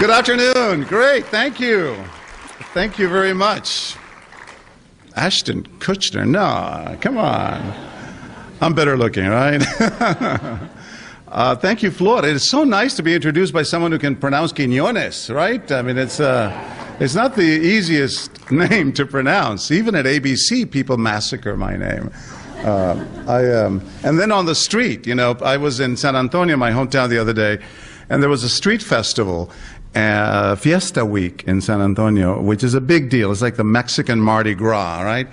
Good afternoon. Great. Thank you. Thank you very much. Ashton Kutcher. No, come on. I'm better looking, right? Thank you, Floyd. It is so nice to be introduced by someone who can pronounce Quinones, right? I mean, it's not the easiest name to pronounce. Even at ABC, people massacre my name. And then on the street, you know, I was in San Antonio, my hometown, the other day, and there was a street festival, Fiesta Week in San Antonio, which is a big deal. It's like the Mexican Mardi Gras, right?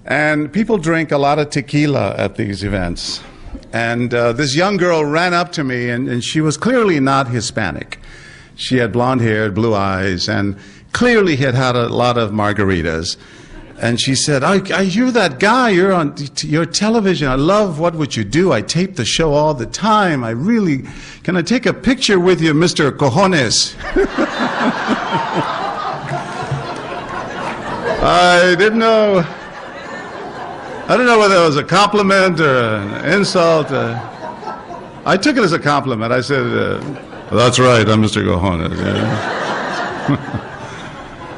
And people drink a lot of tequila at these events. And this young girl ran up to me, and she was clearly not Hispanic. She had blonde hair, blue eyes, and clearly had had a lot of margaritas. And she said, you're that guy, you're on your television, I love What Would You Do? I tape the show all the time. Can I take a picture with you, Mr. Cojones? I don't know whether it was a compliment or an insult. I took it as a compliment. I said, that's right, I'm Mr. Cojones. Yeah.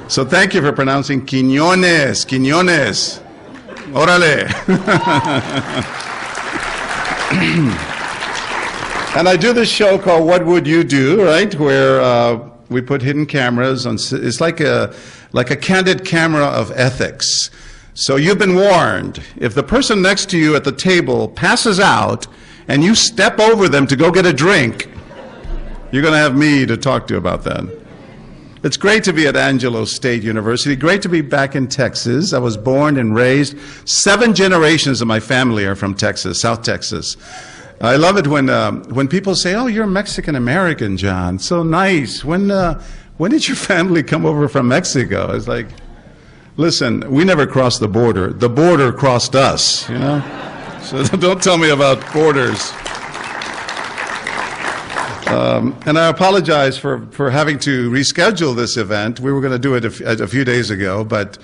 So thank you for pronouncing Quinones. Quinones. Órale. And I do this show called What Would You Do, right? Where we put hidden cameras on. It's like a candid camera of ethics. So you've been warned. If the person next to you at the table passes out and you step over them to go get a drink, you're going to have me to talk to about that. It's great to be at Angelo State University. Great to be back in Texas. I was born and raised. 7 generations of my family are from Texas, South Texas. I love it when people say, "Oh, you're Mexican American, John. So nice. When did your family come over from Mexico?" It's like, listen, we never crossed the border. The border crossed us, you know? So don't tell me about borders. And I apologize for having to reschedule this event. We were going to do it a few days ago, but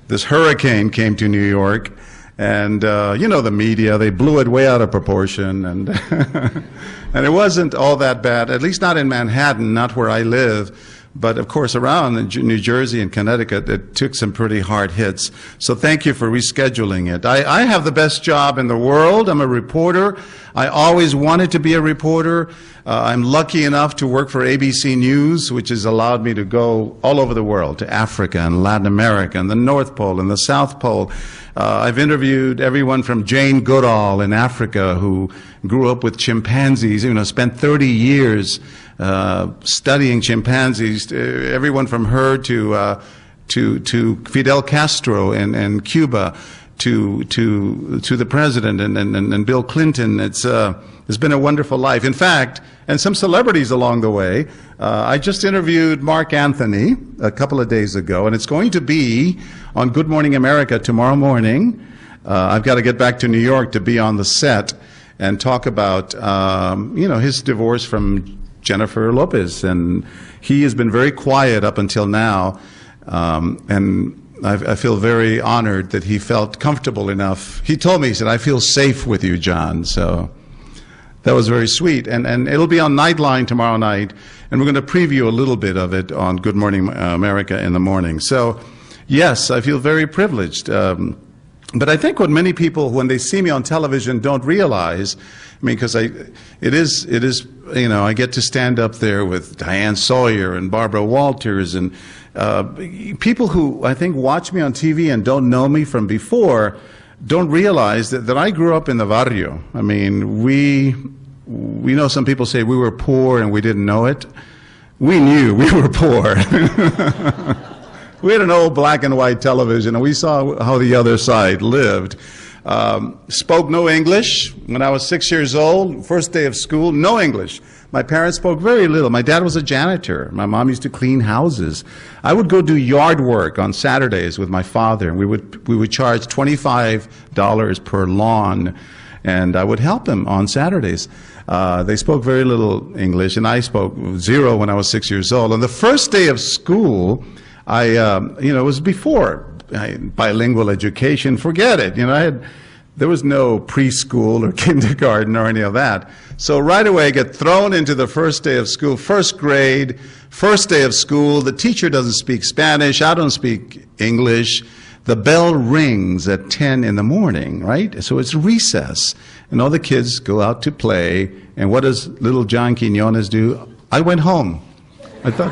this hurricane came to New York, and you know the media, they blew it way out of proportion, and and it wasn't all that bad, at least not in Manhattan, not where I live. But of course, around New Jersey and Connecticut, it took some pretty hard hits. So thank you for rescheduling it. I have the best job in the world. I'm a reporter. I always wanted to be a reporter. I'm lucky enough to work for ABC News, which has allowed me to go all over the world, to Africa and Latin America and the North Pole and the South Pole. I've interviewed everyone from Jane Goodall in Africa, who grew up with chimpanzees, you know, spent 30 years studying chimpanzees, everyone from her to Fidel Castro and Cuba, to the president and Bill Clinton. It's been a wonderful life. In fact, and some celebrities along the way. I just interviewed Mark Anthony a couple of days ago, and it's going to be on Good Morning America tomorrow morning. I've got to get back to New York to be on the set and talk about you know, his divorce from Jennifer Lopez, and he has been very quiet up until now, and I feel very honored that he felt comfortable enough. He told me, he said, "I feel safe with you, John." So that was very sweet, and it'll be on Nightline tomorrow night, and we're going to preview a little bit of it on Good Morning America in the morning. So yes, I feel very privileged. But I think what many people, when they see me on television, don't realize, I mean, because it is, you know, I get to stand up there with Diane Sawyer and Barbara Walters and people who I think watch me on TV and don't know me from before don't realize that I grew up in the barrio. I mean, we know some people say we were poor and we didn't know it. We knew we were poor. We had an old black and white television, and we saw how the other side lived. Spoke no English. When I was 6 years old, first day of school, no English. My parents spoke very little. My dad was a janitor. My mom used to clean houses. I would go do yard work on Saturdays with my father, and we would charge $25 per lawn, and I would help him on Saturdays. They spoke very little English, and I spoke zero when I was 6 years old. On the first day of school, you know, it was before bilingual education. Forget it. You know, I had there was no preschool or kindergarten or any of that. So right away I get thrown into the first day of school, first grade, first day of school. The teacher doesn't speak Spanish. I don't speak English. The bell rings at 10 in the morning, right? So it's recess. And all the kids go out to play. And what does little John Quinones do? I went home. I thought,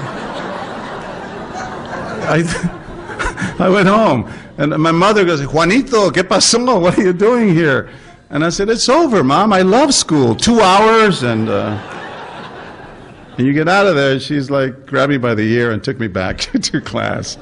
I went home. And my mother goes, Juanito, ¿qué pasó? What are you doing here? And I said, it's over, Mom. I love school. 2 hours. And you get out of there. She's like, grabbed me by the ear and took me back to class.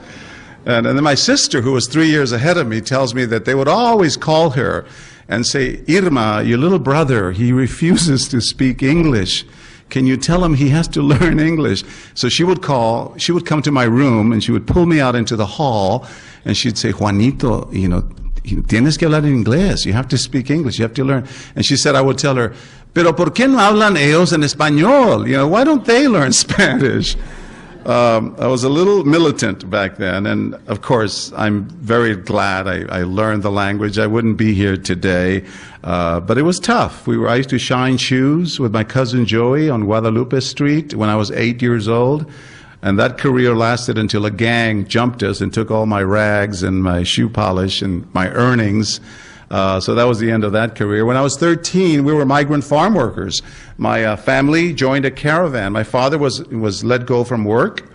And then my sister, who was 3 years ahead of me, tells me that they would always call her and say, Irma, your little brother, he refuses to speak English. Can you tell him he has to learn English? So she would come to my room and she would pull me out into the hall and she'd say, Juanito, tienes que hablar inglés. You have to speak English. You have to learn. And she said, I would tell her, pero ¿por qué no hablan ellos en español? Why don't they learn Spanish? I was a little militant back then, and of course, I'm very glad I learned the language. I wouldn't be here today, but it was tough. I used to shine shoes with my cousin Joey on Guadalupe Street when I was 8 years old, and that career lasted until a gang jumped us and took all my rags and my shoe polish and my earnings. So that was the end of that career. When I was 13, we were migrant farm workers. My family joined a caravan. My father was let go from work.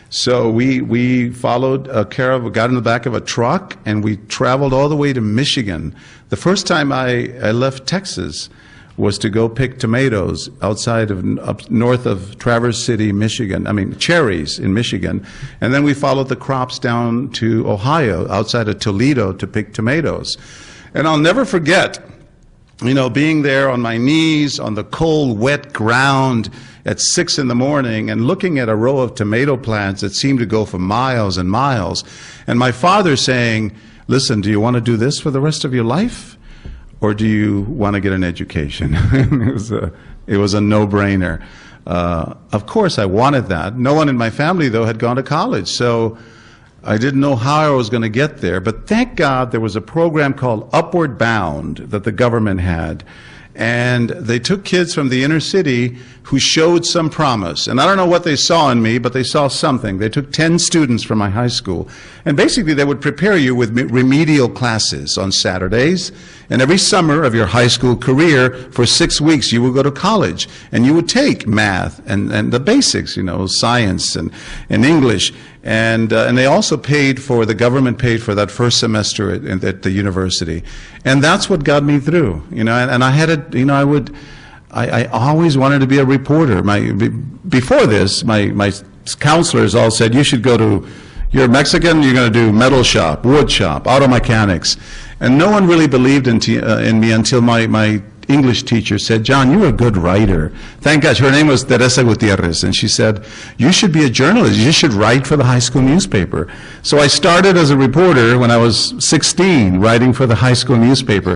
So we followed a caravan, got in the back of a truck, and we traveled all the way to Michigan. The first time I left Texas was to go pick tomatoes outside of, up north of Traverse City, Michigan. I mean, cherries in Michigan. And then we followed the crops down to Ohio, outside of Toledo, to pick tomatoes. And I'll never forget, being there on my knees on the cold, wet ground at 6 in the morning and looking at a row of tomato plants that seemed to go for miles and miles. And my father saying, listen, do you want to do this for the rest of your life? Or do you want to get an education? It was a no-brainer. Of course, I wanted that. No one in my family, though, had gone to college. So I didn't know how I was going to get there, but thank God there was a program called Upward Bound that the government had. And they took kids from the inner city who showed some promise. And I don't know what they saw in me, but they saw something. They took 10 students from my high school. And basically they would prepare you with remedial classes on Saturdays. And every summer of your high school career, for 6 weeks, you would go to college. And you would take math and the basics, science and English. And they also the government paid for that first semester at the university. And that's what got me through, and I had I always wanted to be a reporter. Before this, my counselors all said, you should you're Mexican, you're going to do metal shop, wood shop, auto mechanics. And no one really believed in me until my English teacher said, John, you're a good writer. Thank God. Her name was Teresa Gutierrez, and she said, you should be a journalist. You should write for the high school newspaper. So I started as a reporter when I was 16, writing for the high school newspaper.